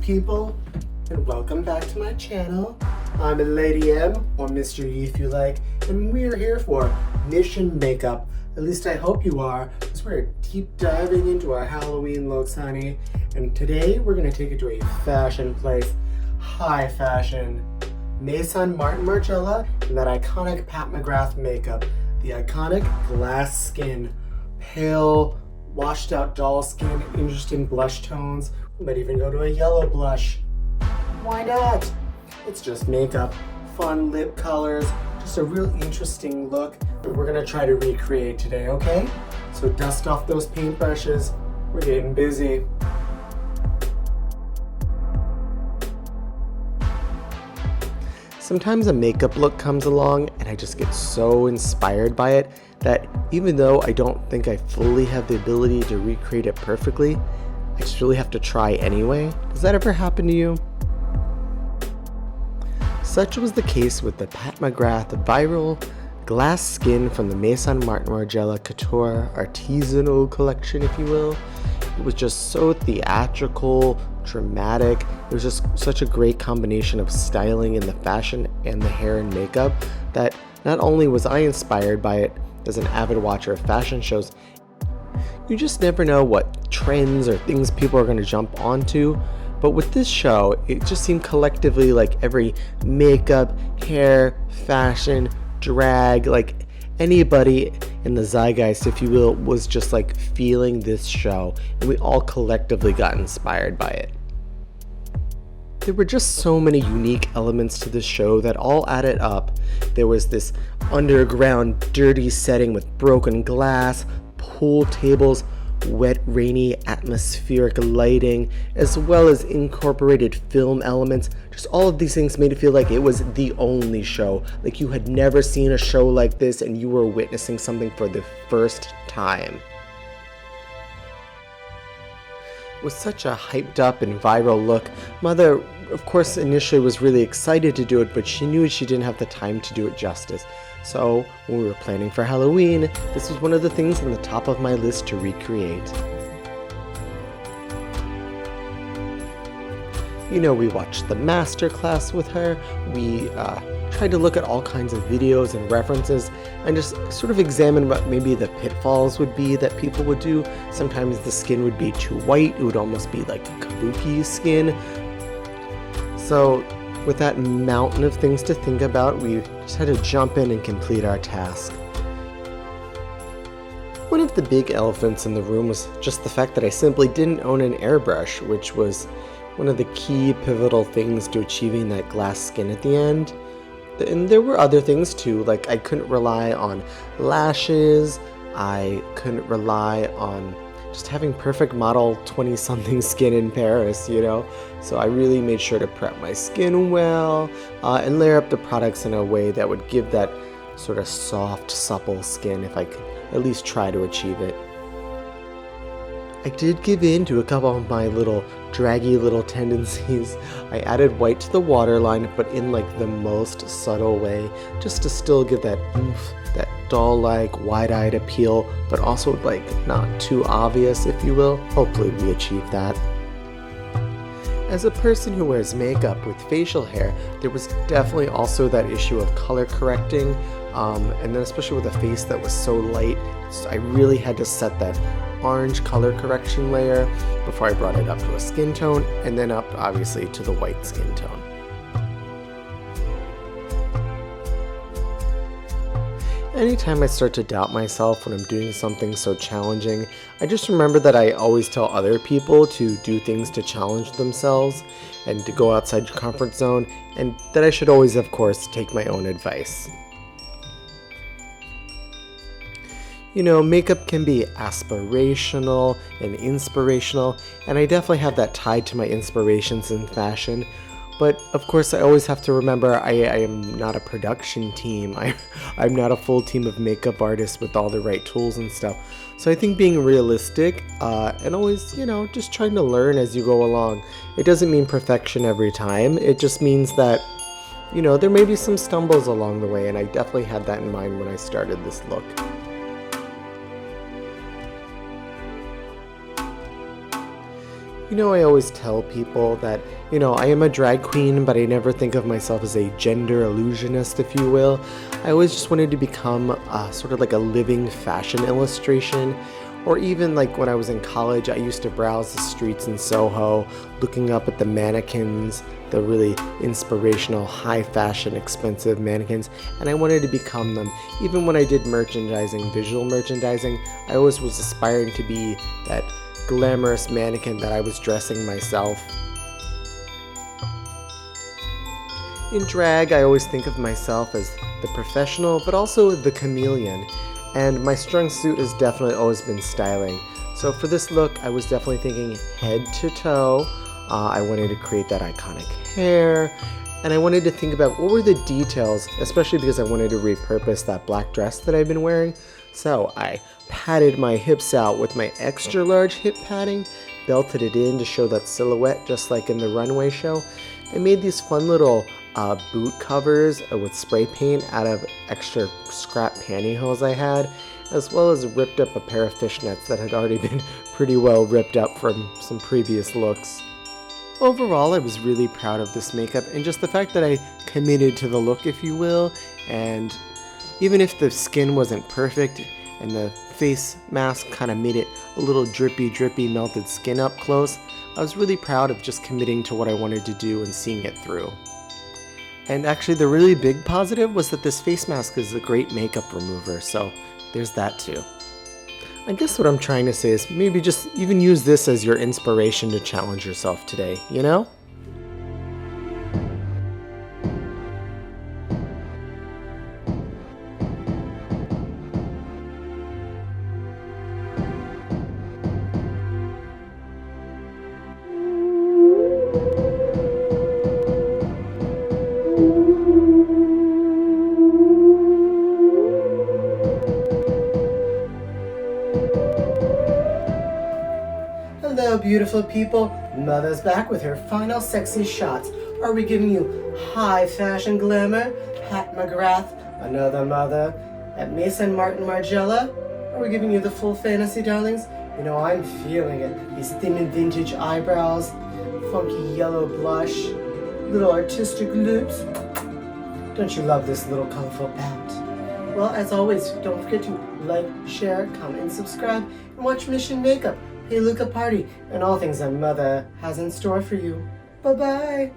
people, and welcome back to my channel. I'm Lady M, or Mr. E if you like, and we're here for Mission Makeup. At least I hope you are, because we're deep diving into our Halloween looks, honey. And today we're going to take it to a fashion place, high fashion. Maison Margiela and that iconic Pat McGrath makeup. The iconic glass skin, pale, washed out doll skin, interesting blush tones. We might even go to a yellow blush. Why not? It's just makeup, fun lip colors, just a real interesting look that we're gonna try to recreate today, okay? So dust off those paintbrushes. We're getting busy. Sometimes a makeup look comes along and I just get so inspired by it that even though I don't think I fully have the ability to recreate it perfectly, I just really have to try anyway. Does that ever happen to you? Such was the case with the Pat McGrath viral glass skin from the Maison Margiela Couture artisanal collection, if you will. It was just so theatrical, dramatic. It was just such a great combination of styling in the fashion and the hair and makeup that not only was I inspired by it as an avid watcher of fashion shows, you just never know what trends or things people are going to jump onto. But with this show, it just seemed collectively like every makeup, hair, fashion, drag, like anybody in the zeitgeist, if you will, was just like feeling this show, and we all collectively got inspired by it. There were just so many unique elements to this show that all added up. There was this underground dirty setting with broken glass, pool tables, wet, rainy, atmospheric lighting, as well as incorporated film elements. Just all of these things made it feel like it was the only show, like you had never seen a show like this and you were witnessing something for the first time. With such a hyped up and viral look, Mother, of course, initially was really excited to do it, but she knew she didn't have the time to do it justice. So when we were planning for Halloween, this was one of the things on the top of my list to recreate. You know, we watched the master class with her, we tried to look at all kinds of videos and references and just sort of examine what maybe the pitfalls would be that people would do. Sometimes the skin would be too white, it would almost be like a kabuki skin. So with that mountain of things to think about, we just had to jump in and complete our task. One of the big elephants in the room was just the fact that I simply didn't own an airbrush, which was one of the key pivotal things to achieving that glass skin at the end. And there were other things too, like I couldn't rely on lashes, I couldn't rely on just having perfect model 20-something skin in Paris, you know? So I really made sure to prep my skin well and layer up the products in a way that would give that sort of soft, supple skin if I could at least try to achieve it. I did give in to a couple of my little draggy little tendencies. I added white to the waterline, but in like the most subtle way, just to still give that oomph, that doll-like, wide-eyed appeal, but also like not too obvious, if you will. Hopefully we achieve that. As a person who wears makeup with facial hair, there was definitely also that issue of color correcting, and then especially with a face that was so light, so I really had to set that orange color correction layer before I brought it up to a skin tone, and then up obviously to the white skin tone. Anytime I start to doubt myself when I'm doing something so challenging, I just remember that I always tell other people to do things to challenge themselves and to go outside your comfort zone, and that I should always, of course, take my own advice. You know, makeup can be aspirational and inspirational, and I definitely have that tied to my inspirations in fashion. But of course, I always have to remember I am not a production team. I'm not a full team of makeup artists with all the right tools and stuff. So I think being realistic and always, you know, just trying to learn as you go along. It doesn't mean perfection every time. It just means that, you know, there may be some stumbles along the way, and I definitely had that in mind when I started this look. I always tell people that, I am a drag queen, but I never think of myself as a gender illusionist, if you will. I always just wanted to become sort of like a living fashion illustration. Or even like when I was in college, I used to browse the streets in Soho, looking up at the mannequins, the really inspirational, high fashion, expensive mannequins, and I wanted to become them. Even when I did merchandising, visual merchandising, I always was aspiring to be that glamorous mannequin that I was dressing myself. In drag, I always think of myself as the professional, but also the chameleon. And my strong suit has definitely always been styling. So for this look, I was definitely thinking head to toe. I wanted to create that iconic hair. And I wanted to think about what were the details, especially because I wanted to repurpose that black dress that I've been wearing. So I padded my hips out with my extra large hip padding, belted it in to show that silhouette just like in the runway show. I made these fun little boot covers with spray paint out of extra scrap pantyhose I had, as well as ripped up a pair of fishnets that had already been pretty well ripped up from some previous looks. Overall, I was really proud of this makeup and just the fact that I committed to the look, if you will, and even if the skin wasn't perfect and the face mask kind of made it a little drippy melted skin up close, I was really proud of just committing to what I wanted to do and seeing it through. And actually the really big positive was that this face mask is a great makeup remover, so there's that too. I guess what I'm trying to say is maybe just even use this as your inspiration to challenge yourself today, you know? Hello, beautiful people. Mother's back with her final sexy shots. Are we giving you high fashion glamour? Pat McGrath, another mother, at Maison Margiela? Are we giving you the full fantasy, darlings? I'm feeling it. These thin and vintage eyebrows, funky yellow blush, little artistic lips. Don't you love this little colorful pout? Well, as always, don't forget to like, share, comment, and subscribe, and watch Mission Makeup, Hey Luca Party, and all things that Mother has in store for you. Bye-bye.